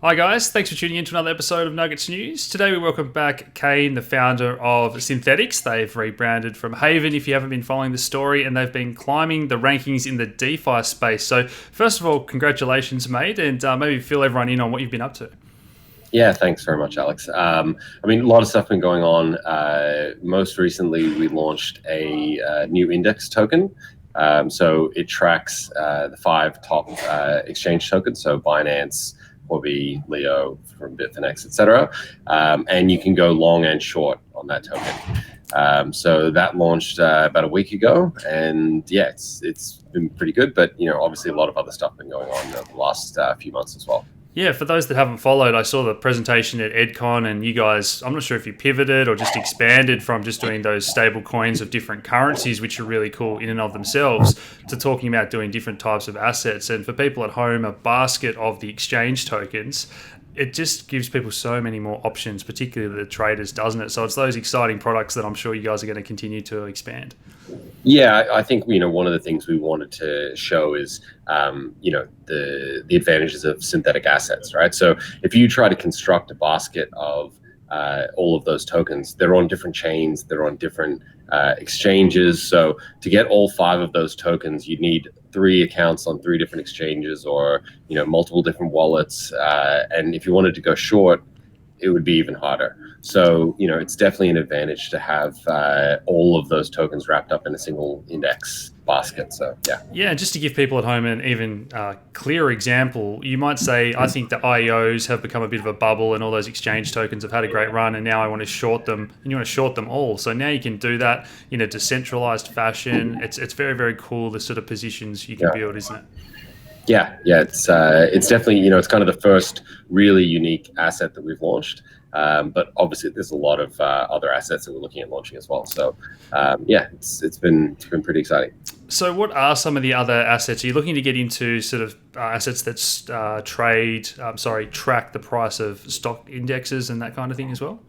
Hi guys, thanks for tuning in to another episode of Nuggets News. Today we welcome back Kain, the founder of Synthetix. They've rebranded from Haven if you haven't been following the story, and they've been climbing the rankings in the DeFi space. So first of all, congratulations mate, and maybe fill everyone in on what you've been up to. Yeah, thanks very much, Alex. A lot of stuff been going on. Most recently, we launched a new index token. So it tracks the five top exchange tokens, so Binance, Huobi, Leo from Bitfinex, etc. And you can go long and short on that token. So that launched about a week ago, and yeah, it's been pretty good. But obviously, a lot of other stuff been going on the last few months as well. Yeah, for those that haven't followed, I saw the presentation at EdCon, and you guys, I'm not sure if you pivoted or just expanded from just doing those stable coins of different currencies, which are really cool in and of themselves, to talking about doing different types of assets. And for people at home, a basket of the exchange tokens, it just gives people so many more options, particularly the traders, doesn't it? So it's those exciting products that I'm sure you guys are going to continue to expand. Yeah, I think one of the things we wanted to show is the advantages of synthetic assets, right? So if you try to construct a basket of all of those tokens, they're on different chains, they're on different exchanges. So to get all five of those tokens, you need 3 accounts on 3 different exchanges, or multiple different wallets. And if you wanted to go short, it would be even harder. So, it's definitely an advantage to have all of those tokens wrapped up in a single index basket. So, yeah. Yeah, just to give people at home an even clearer example, you might say, I think the IEOs have become a bit of a bubble and all those exchange tokens have had a great run, and now I want to short them, and you want to short them all. So now you can do that in a decentralized fashion. It's very, very cool, the sort of positions you can build, isn't it? Yeah, it's definitely, it's kind of the first really unique asset that we've launched. But obviously, there's a lot of other assets that we're looking at launching as well. So, it's been pretty exciting. So, what are some of the other assets? Are you looking to get into sort of assets that track the price of stock indexes and that kind of thing as well?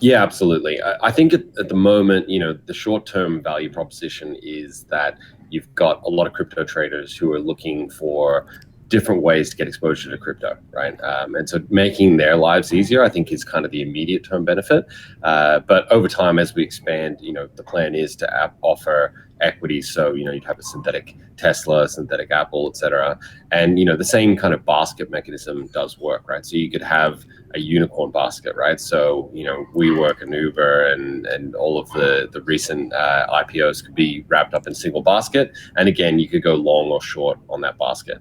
Yeah, absolutely. I think at the moment, the short-term value proposition is that you've got a lot of crypto traders who are looking for different ways to get exposure to crypto, right? And so making their lives easier, I think, is kind of the immediate term benefit. But over time, as we expand, the plan is to offer equity. So, you'd have a synthetic Tesla, synthetic Apple, etc. And, the same kind of basket mechanism does work, right? So you could have a unicorn basket, right? So, WeWork and Uber and all of the recent IPOs could be wrapped up in a single basket. And again, you could go long or short on that basket.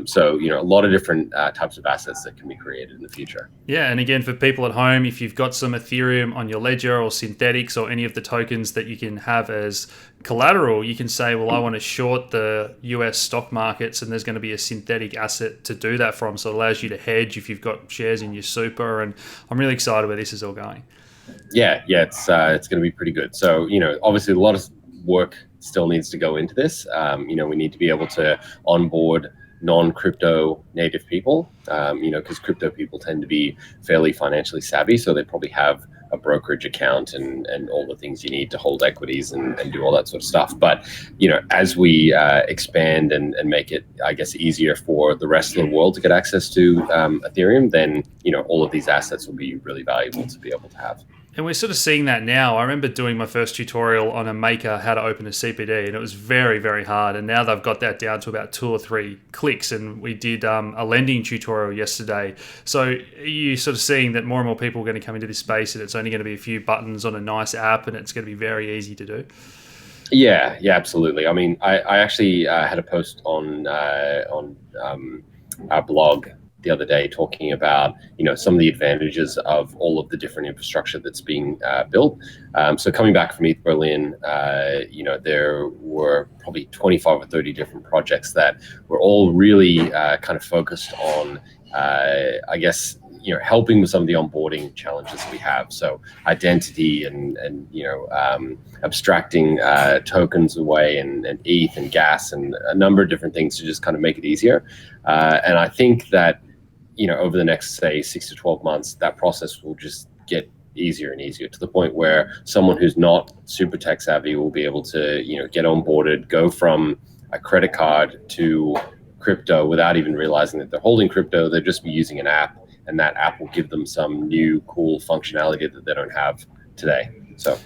So, a lot of different types of assets that can be created in the future. Yeah, and again, for people at home, if you've got some Ethereum on your ledger or Synthetix or any of the tokens that you can have as collateral, you can say, well, I want to short the US stock markets, and there's going to be a synthetic asset to do that from. So it allows you to hedge if you've got shares in your super, and I'm really excited where this is all going. Yeah, it's going to be pretty good. So, obviously a lot of work still needs to go into this. We need to be able to onboard non-crypto native people, because crypto people tend to be fairly financially savvy, so they probably have a brokerage account and all the things you need to hold equities and do all that sort of stuff. But as we expand and make it, I guess, easier for the rest of the world to get access to Ethereum, then all of these assets will be really valuable to be able to have. And we're sort of seeing that now. I remember doing my first tutorial on a maker, how to open a CPD, and it was very, very hard. And now they've got that down to about 2 or 3 clicks. And we did a lending tutorial yesterday. So you're sort of seeing that more and more people are going to come into this space, and it's only going to be a few buttons on a nice app, and it's going to be very easy to do. Yeah, absolutely. I mean, I actually had a post on our blog the other day talking about some of the advantages of all of the different infrastructure that's being built. So coming back from ETH Berlin, there were probably 25 or 30 different projects that were all really kind of focused on, I guess, helping with some of the onboarding challenges we have. So identity and abstracting tokens away and ETH and gas and a number of different things to just kind of make it easier. And I think that over the next, say, 6 to 12 months, that process will just get easier and easier, to the point where someone who's not super tech savvy will be able to, get onboarded, go from a credit card to crypto without even realizing that they're holding crypto. They'll just be using an app, and that app will give them some new cool functionality that they don't have today. So.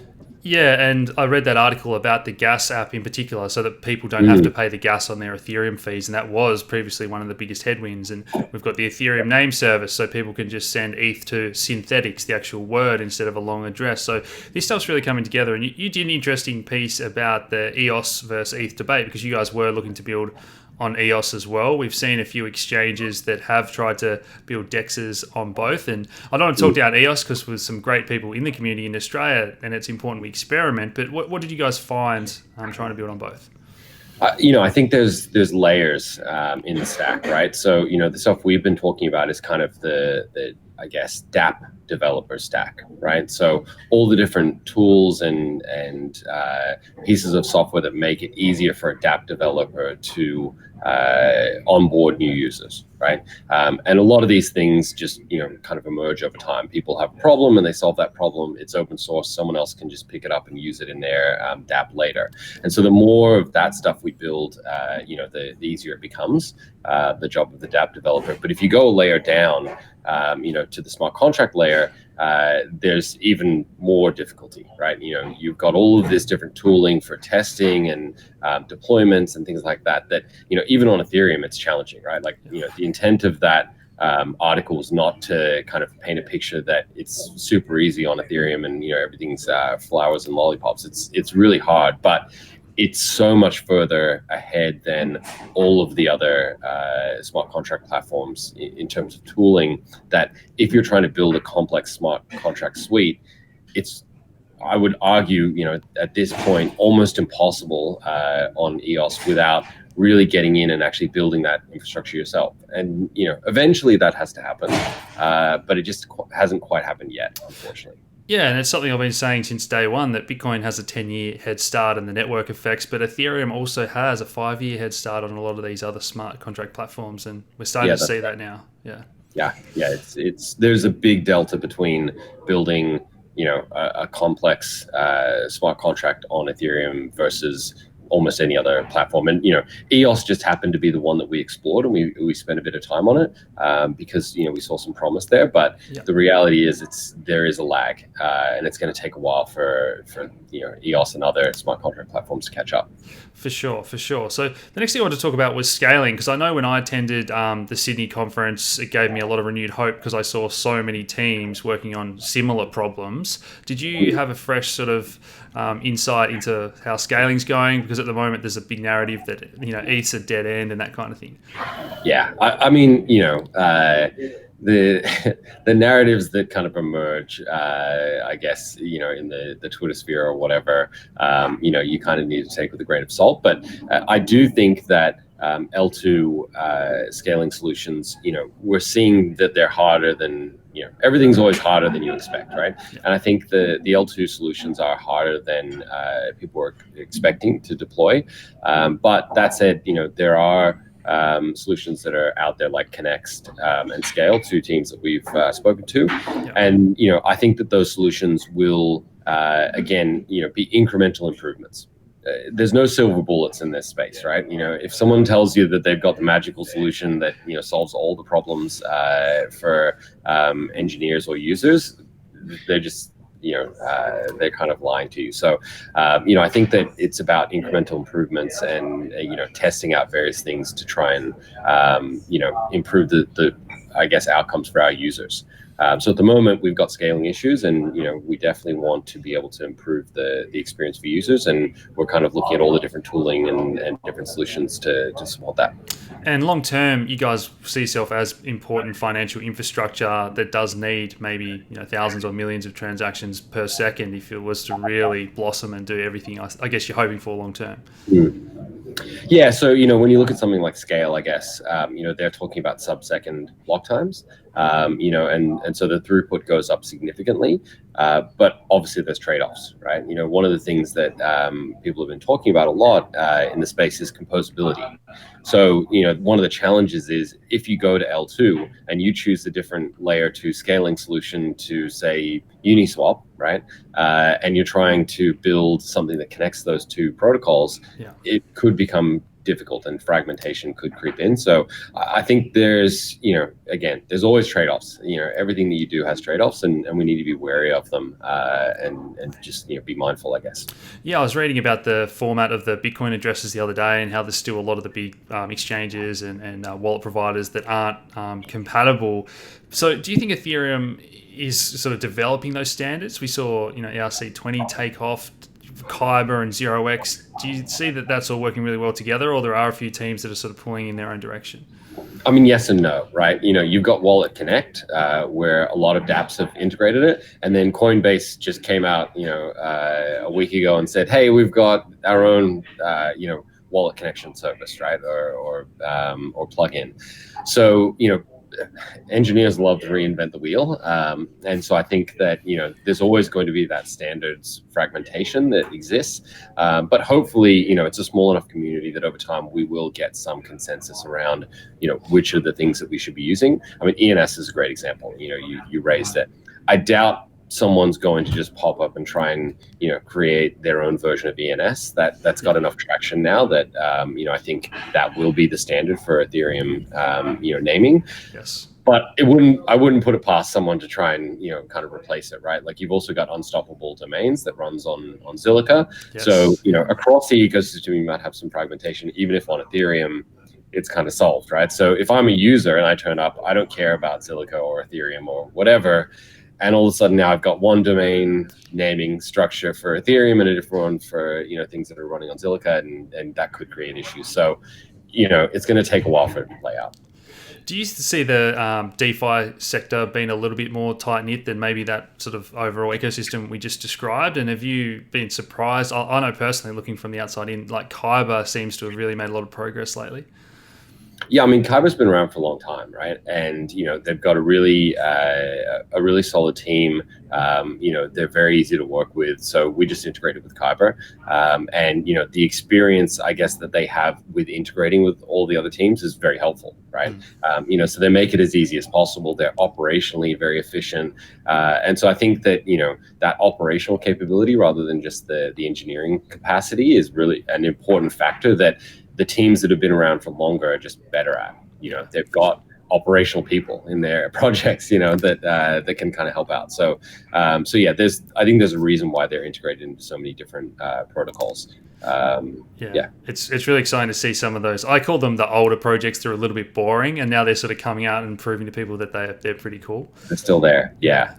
Yeah, and I read that article about the gas app in particular, so that people don't have to pay the gas on their Ethereum fees, and that was previously one of the biggest headwinds. And we've got the Ethereum name service, so people can just send ETH to Synthetix, the actual word, instead of a long address. So this stuff's really coming together. And you did an interesting piece about the EOS versus ETH debate, because you guys were looking to build on EOS as well. We've seen a few exchanges that have tried to build DEXs on both. And I don't want to talk down EOS because there's some great people in the community in Australia, and it's important we experiment. But what did you guys find trying to build on both? I think there's layers in the stack, right? So, the stuff we've been talking about is kind of the I guess, dApp developer stack, right? So all the different tools and pieces of software that make it easier for a dApp developer to onboard new users, right? And a lot of these things just, kind of emerge over time. People have a problem and they solve that problem. It's open source. Someone else can just pick it up and use it in their dApp later. And so the more of that stuff we build, the easier it becomes, the job of the dApp developer. But if you go a layer down, to the smart contract layer, there's even more difficulty, right? You've got all of this different tooling for testing and deployments and things like that, even on Ethereum, it's challenging, right? Like, the intent of that article is not to kind of paint a picture that it's super easy on Ethereum and, everything's flowers and lollipops. It's really hard, but it's so much further ahead than all of the other smart contract platforms in terms of tooling, that if you're trying to build a complex smart contract suite, it's, I would argue, at this point, almost impossible on EOS without really getting in and actually building that infrastructure yourself. And, eventually that has to happen, but it just hasn't quite happened yet, unfortunately. Yeah, and it's something I've been saying since day one, that Bitcoin has a 10-year head start in the network effects, but Ethereum also has a 5-year head start on a lot of these other smart contract platforms, and we're starting to see that now. Yeah. It's there's a big delta between building, a complex smart contract on Ethereum versus almost any other platform. And EOS just happened to be the one that we explored, and we spent a bit of time on it because we saw some promise there. But the reality is there is a lag, and it's going to take a while for EOS and other smart contract platforms to catch up. For sure. So the next thing I wanted to talk about was scaling, because I know when I attended the Sydney conference, it gave me a lot of renewed hope because I saw so many teams working on similar problems. Did you have a fresh sort of insight into how scaling's going? Because at the moment there's a big narrative that ETH's a dead end and that kind of thing. Yeah, I mean, the narratives that kind of emerge, I guess, in the Twitter sphere or whatever, you kind of need to take with a grain of salt. But I do think that L2 scaling solutions, we're seeing that they're harder than, everything's always harder than you expect, right? And I think the L2 solutions are harder than people were expecting to deploy. But that said, there are solutions that are out there like Connext and Scale, two teams that we've spoken to. And, I think that those solutions will, again, be incremental improvements. There's no silver bullets in this space, right? If someone tells you that they've got the magical solution that, solves all the problems for engineers or users, they're just, they're kind of lying to you. So, I think that it's about incremental improvements and, testing out various things to try and, improve the I guess, outcomes for our users. So at the moment, we've got scaling issues, and we definitely want to be able to improve the experience for users, and we're kind of looking at all the different tooling and different solutions to support that. And long term, you guys see yourself as important financial infrastructure that does need maybe thousands or millions of transactions per second if it was to really blossom and do everything I guess you're hoping for long term. Yeah, so when you look at something like Scale, I guess they're talking about sub-second block times, and so the throughput goes up significantly, but obviously there's trade-offs, right? One of the things that people have been talking about a lot in the space is composability. So one of the challenges is if you go to L2 and you choose a different layer 2 scaling solution to, say, Uniswap, right? And you're trying to build something that connects those two protocols, it could become difficult, and fragmentation could creep in. So I think there's, again, there's always trade-offs. Everything that you do has trade-offs, and we need to be wary of them, and just be mindful, I guess. Yeah, I was reading about the format of the Bitcoin addresses the other day, and how there's still a lot of the big exchanges and wallet providers that aren't compatible. So do you think Ethereum is sort of developing those standards? We saw ERC20 take off, Kyber and 0x. Do you see that that's all working really well together, or there are a few teams that are sort of pulling in their own direction? I mean, yes and no, right? You've got Wallet Connect, where a lot of dApps have integrated it, and then Coinbase just came out, a week ago and said, "Hey, we've got our own, wallet connection service, right, or plugin." So, engineers love to reinvent the wheel, and so I think that there's always going to be that standards fragmentation that exists, but hopefully it's a small enough community that over time we will get some consensus around which are the things that we should be using. I mean, ENS is a great example. You raised it. I doubt someone's going to just pop up and try and create their own version of ENS. That's got enough traction now that I think that will be the standard for Ethereum naming. Yes. But I wouldn't put it past someone to try and kind of replace it, right? Like, you've also got Unstoppable Domains that runs on Zilliqa. Yes. So across the ecosystem you might have some fragmentation, even if on Ethereum it's kind of solved, right? So if I'm a user and I turn up, I don't care about Zilliqa or Ethereum or whatever, and all of a sudden now I've got one domain naming structure for Ethereum and a different one for things that are running on Zilliqa, and that could create issues. So it's going to take a while for it to play out. Do you see the DeFi sector being a little bit more tight-knit than maybe that sort of overall ecosystem we just described? And have you been surprised? I know personally, looking from the outside in, like, Kyber seems to have really made a lot of progress lately. Yeah, I mean, Kyber's been around for a long time, right? And they've got a really solid team. They're very easy to work with. So we just integrated with Kyber, and the experience, I guess, that they have with integrating with all the other teams is very helpful, right? So they make it as easy as possible. They're operationally very efficient, and so I think that that operational capability, rather than just the engineering capacity, is really an important factor that the teams that have been around for longer are just better at. They've got operational people in their projects, that can kind of help out. So yeah, I think there's a reason why they're integrated into so many different protocols. Yeah, it's really exciting to see some of those. I call them the older projects. They're a little bit boring, and now they're sort of coming out and proving to people that they're pretty cool. They're still there. Yeah,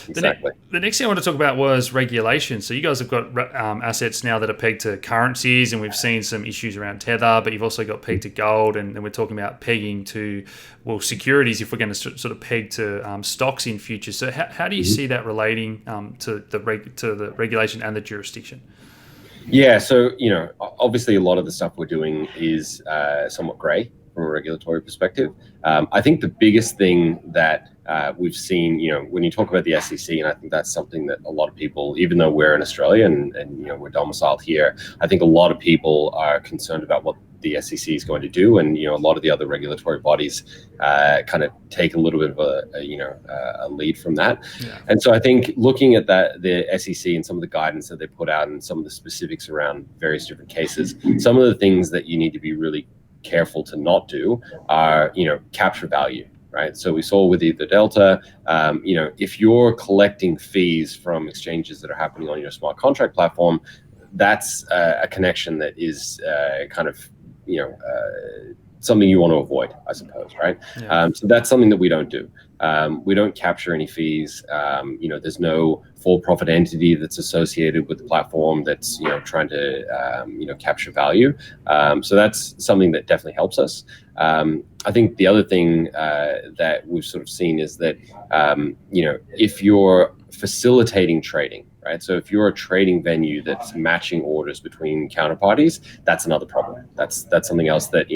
exactly. The next thing I want to talk about was regulation. So you guys have got assets now that are pegged to currencies, and we've seen some issues around Tether, but you've also got pegged to gold, and we're talking about pegging to, well, securities if we're going to sort of peg to stocks in future. So how do you see that relating to the regulation and the jurisdiction? Yeah, so obviously a lot of the stuff we're doing is somewhat grey from a regulatory perspective. I think the biggest thing that we've seen, when you talk about the SEC, and I think that's something that a lot of people, even though we're in Australia and we're domiciled here, I think a lot of people are concerned about what the SEC is going to do, and a lot of the other regulatory bodies kind of take a little bit of a lead from that. Yeah. And so I think looking at the SEC and some of the guidance that they put out and some of the specifics around various different cases, some of the things that you need to be really careful to not do are capture value. Right. So we saw with the Delta, if you're collecting fees from exchanges that are happening on your smart contract platform, that's a connection that is kind of something you want to avoid, I suppose, right? Yeah. So that's something that we don't do. We don't capture any fees. There's no for-profit entity that's associated with the platform that's trying to capture value. So that's something that definitely helps us. I think the other thing that we've sort of seen is that if you're facilitating trading, right? So if you're a trading venue that's matching orders between counterparties, that's another problem. That's something else that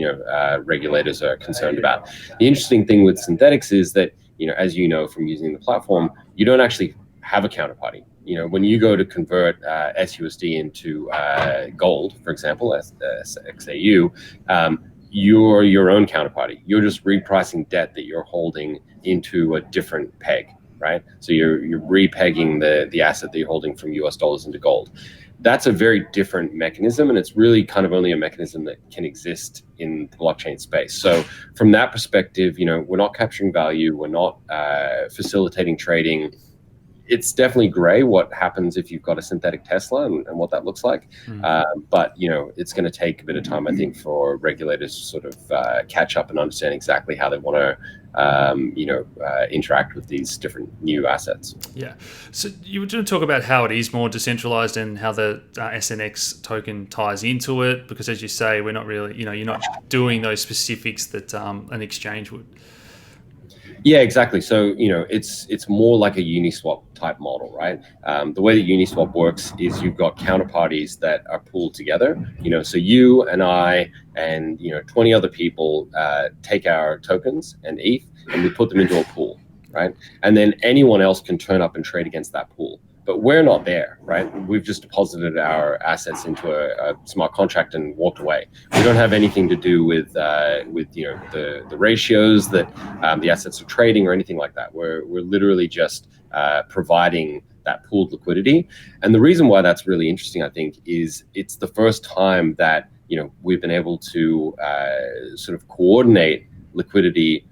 regulators are concerned about. The interesting thing with Synthetix is that as from using the platform, you don't actually have a counterparty. When you go to convert SUSD into gold, for example, XAU, you're your own counterparty. You're just repricing debt that you're holding into a different peg, right? So you're repegging the asset that you're holding from US dollars into gold. that's a very different mechanism, and it's really kind of only a mechanism that can exist in the blockchain space. So from that perspective, we're not capturing value, we're not facilitating trading. It's definitely gray what happens if you've got a synthetic Tesla and what that looks like. But it's going to take a bit of time, I think, for regulators to sort of catch up and understand exactly how they want to interact with these different new assets. Yeah. So you were going to talk about how it is more decentralized and how the SNX token ties into it, because as you say, we're not really, you're not doing those specifics that an exchange would. Yeah, exactly. So, it's more like a Uniswap type model, right? The way that Uniswap works is you've got counterparties that are pooled together. So you and I and 20 other people take our tokens and ETH and we put them into a pool, right? And then anyone else can turn up and trade against that pool. But we're not there, right? We've just deposited our assets into a smart contract and walked away. We don't have anything to do with the ratios that the assets are trading or anything like that. We're literally just providing that pooled liquidity. And the reason why that's really interesting, I think, is it's the first time that we've been able to sort of coordinate liquidity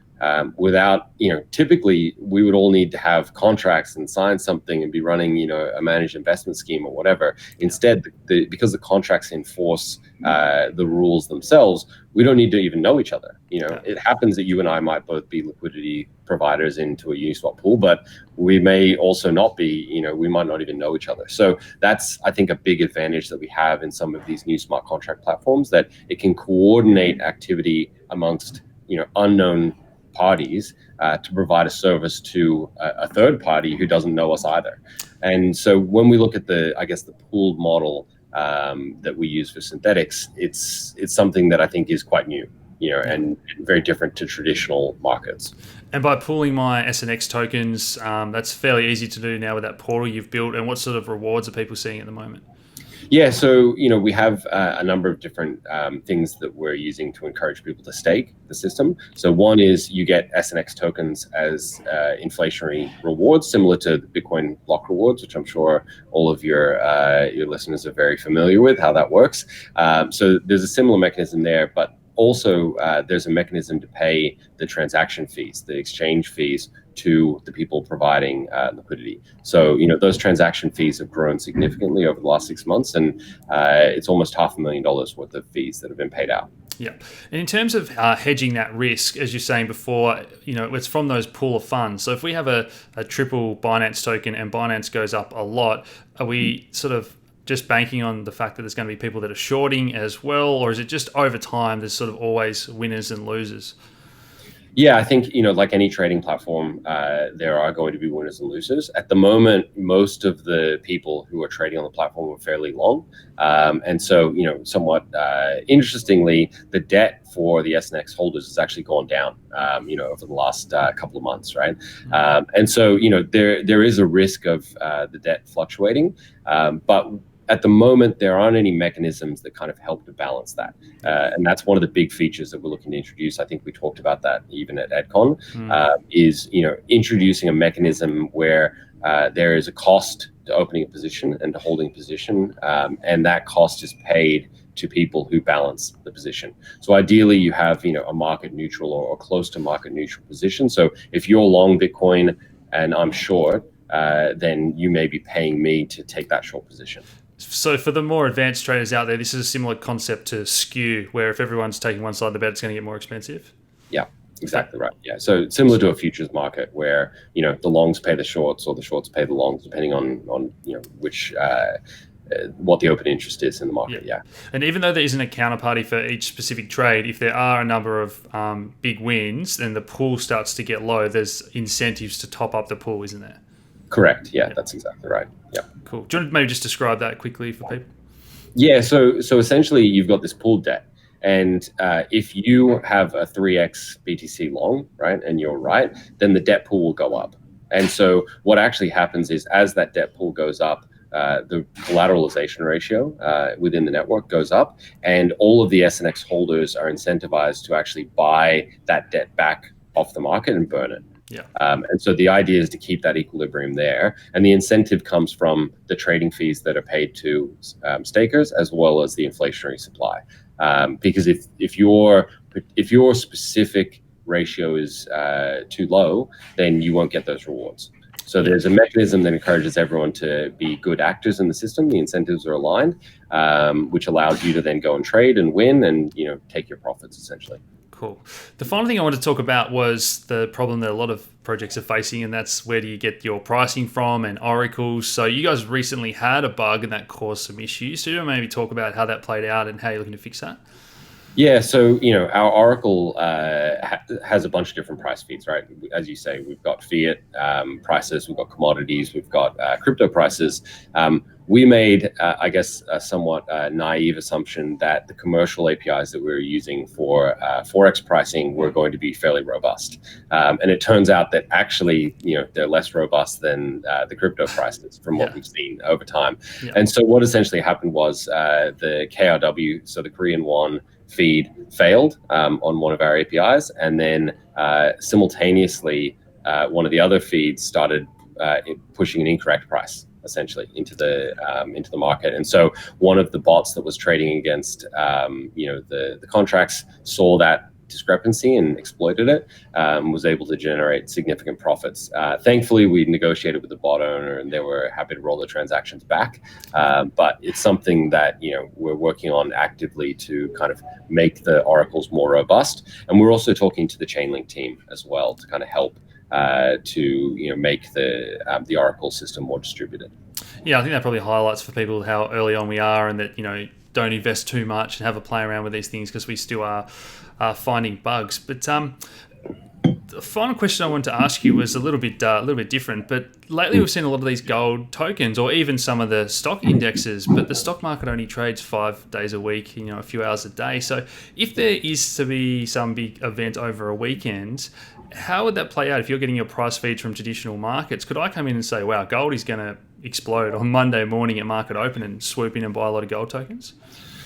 without, typically we would all need to have contracts and sign something and be running, a managed investment scheme or whatever. Instead, because the contracts enforce the rules themselves, we don't need to even know each other. It happens that you and I might both be liquidity providers into a Uniswap pool, but we may also not be, we might not even know each other. So that's, I think, a big advantage that we have in some of these new smart contract platforms, that it can coordinate activity amongst, unknown parties to provide a service to a third party who doesn't know us either. And so when we look at the pooled model that we use for Synthetix, it's something that I think is quite new, and very different to traditional markets. And by pooling my SNX tokens, that's fairly easy to do now with that portal you've built. And what sort of rewards are people seeing at the moment? Yeah, so we have a number of different things that we're using to encourage people to stake the system. So one is you get SNX tokens as inflationary rewards, similar to the Bitcoin block rewards, which I'm sure all of your listeners are very familiar with how that works. So there's a similar mechanism there, but also there's a mechanism to pay the transaction fees, the exchange fees, to the people providing liquidity. So, those transaction fees have grown significantly over the last 6 months, and it's almost $500,000 worth of fees that have been paid out. Yeah. And in terms of hedging that risk, as you're saying before, it's from those pool of funds. So if we have a triple Binance token and Binance goes up a lot, are we sort of just banking on the fact that there's going to be people that are shorting as well? Or is it just over time, there's sort of always winners and losers? Yeah, I think, like any trading platform, there are going to be winners and losers. At the moment, most of the people who are trading on the platform are fairly long. And so, somewhat interestingly, the debt for the SNX holders has actually gone down, over the last couple of months, right? And so, there is a risk of the debt fluctuating, but at the moment, there aren't any mechanisms that kind of help to balance that. And that's one of the big features that we're looking to introduce. I think we talked about that even at EdCon, is, introducing a mechanism where there is a cost to opening a position and to holding a position, and that cost is paid to people who balance the position. So ideally, you have, a market neutral or close to market neutral position. So if you're long Bitcoin and I'm short, then you may be paying me to take that short position. So for the more advanced traders out there, this is a similar concept to Skew, where if everyone's taking one side of the bet, it's going to get more expensive. Yeah, exactly right. Yeah, so similar to a futures market where the longs pay the shorts or the shorts pay the longs, depending on which what the open interest is in the market. Yeah. And even though there isn't a counterparty for each specific trade, if there are a number of big wins, then the pool starts to get low. There's incentives to top up the pool, isn't there? Correct. Yeah, that's exactly right. Yeah. Cool. Do you want to maybe just describe that quickly for people? Yeah. So essentially, you've got this pooled debt, and if you have a 3x BTC long, right, and you're right, then the debt pool will go up. And so what actually happens is, as that debt pool goes up, the collateralization ratio within the network goes up, and all of the SNX holders are incentivized to actually buy that debt back off the market and burn it. Yeah. And so the idea is to keep that equilibrium there. And the incentive comes from the trading fees that are paid to stakers, as well as the inflationary supply. Because if your specific ratio is too low, then you won't get those rewards. So there's a mechanism that encourages everyone to be good actors in the system. The incentives are aligned, which allows you to then go and trade and win and take your profits essentially. Cool. The final thing I wanted to talk about was the problem that a lot of projects are facing, and that's where do you get your pricing from and oracles. So you guys recently had a bug and that caused some issues. So you maybe talk about how that played out and how you're looking to fix that? Yeah, so our Oracle has a bunch of different price feeds, right? As you say, we've got fiat prices, we've got commodities, we've got crypto prices. We made, I guess, a somewhat naive assumption that the commercial APIs that we were using for Forex pricing were going to be fairly robust. And it turns out that actually, they're less robust than the crypto prices from what we've seen over time. Yeah. And so what essentially happened was the KRW, so the Korean won feed, failed on one of our APIs. And then simultaneously, one of the other feeds started pushing an incorrect price essentially into the market. And so one of the bots that was trading against the contracts saw that discrepancy and exploited it, was able to generate significant profits. Thankfully, we negotiated with the bot owner and they were happy to roll the transactions back. But it's something that we're working on actively to kind of make the oracles more robust. And we're also talking to the Chainlink team as well to kind of help to make the Oracle system more distributed. Yeah, I think that probably highlights for people how early on we are, and that don't invest too much and have a play around with these things because we still are finding bugs. But the final question I wanted to ask you was a little bit different. But lately we've seen a lot of these gold tokens, or even some of the stock indexes. But the stock market only trades 5 days a week, a few hours a day. So if there is to be some big event over a weekend, how would that play out if you're getting your price feeds from traditional markets? Could I come in and say, wow, gold is going to explode on Monday morning at market open and swoop in and buy a lot of gold tokens?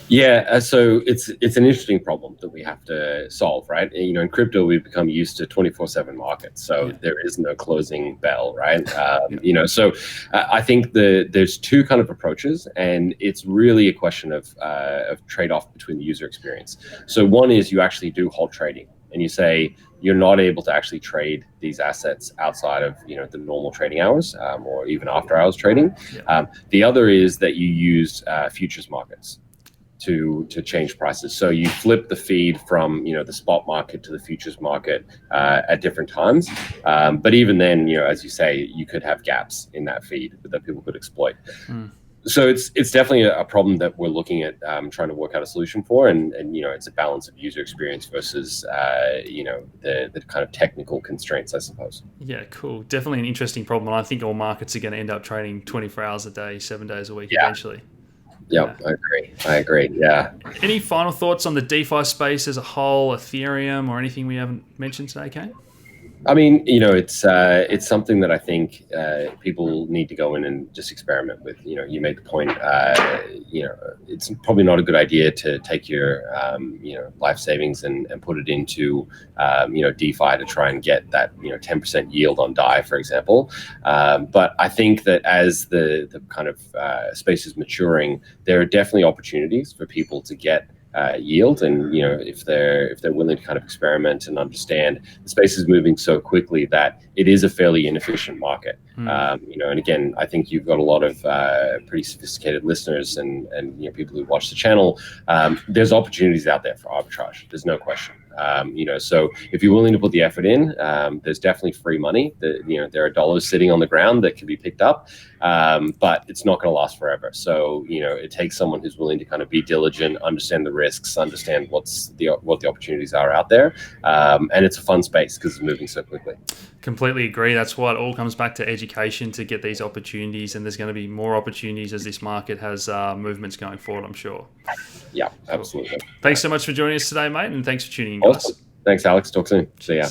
Yeah, so it's an interesting problem that we have to solve, right? In crypto, we've become used to 24/7 markets, so there is no closing bell, right? So I think there's two kind of approaches, and it's really a question of trade-off between the user experience. So one is you actually do hold trading, and you say you're not able to actually trade these assets outside of the normal trading hours or even after hours trading. The other is that you use futures markets to change prices. So you flip the feed from the spot market to the futures market at different times. But even then, as you say, you could have gaps in that feed that people could exploit. So it's definitely a problem that we're looking at trying to work out a solution for, and it's a balance of user experience versus the kind of technical constraints, I suppose. Yeah, cool. Definitely an interesting problem, and I think all markets are going to end up trading 24 hours a day, 7 days a week eventually. Yeah, I agree. Yeah. Any final thoughts on the DeFi space as a whole, Ethereum, or anything we haven't mentioned today, Kain? I mean, it's something that I think people need to go in and just experiment with. You made the point. It's probably not a good idea to take your life savings and put it into DeFi to try and get that 10% yield on DAI, for example. But I think that as the kind of space is maturing, there are definitely opportunities for people to get yield, and if they're willing to kind of experiment and understand, the space is moving so quickly that it is a fairly inefficient market. And again, I think you've got a lot of pretty sophisticated listeners and people who watch the channel. There's opportunities out there for arbitrage. There's no question. So if you're willing to put the effort in, there's definitely free money. There are dollars sitting on the ground that can be picked up, but it's not going to last forever. So it takes someone who's willing to kind of be diligent, understand the risks, understand what the opportunities are out there, and it's a fun space because it's moving so quickly. Completely agree. That's why it all comes back to education to get these opportunities, and there's going to be more opportunities as this market has movements going forward, I'm sure. Yeah, absolutely. Thanks so much for joining us today, mate, and thanks for tuning in, guys. Awesome. Thanks, Alex. Talk soon. See ya.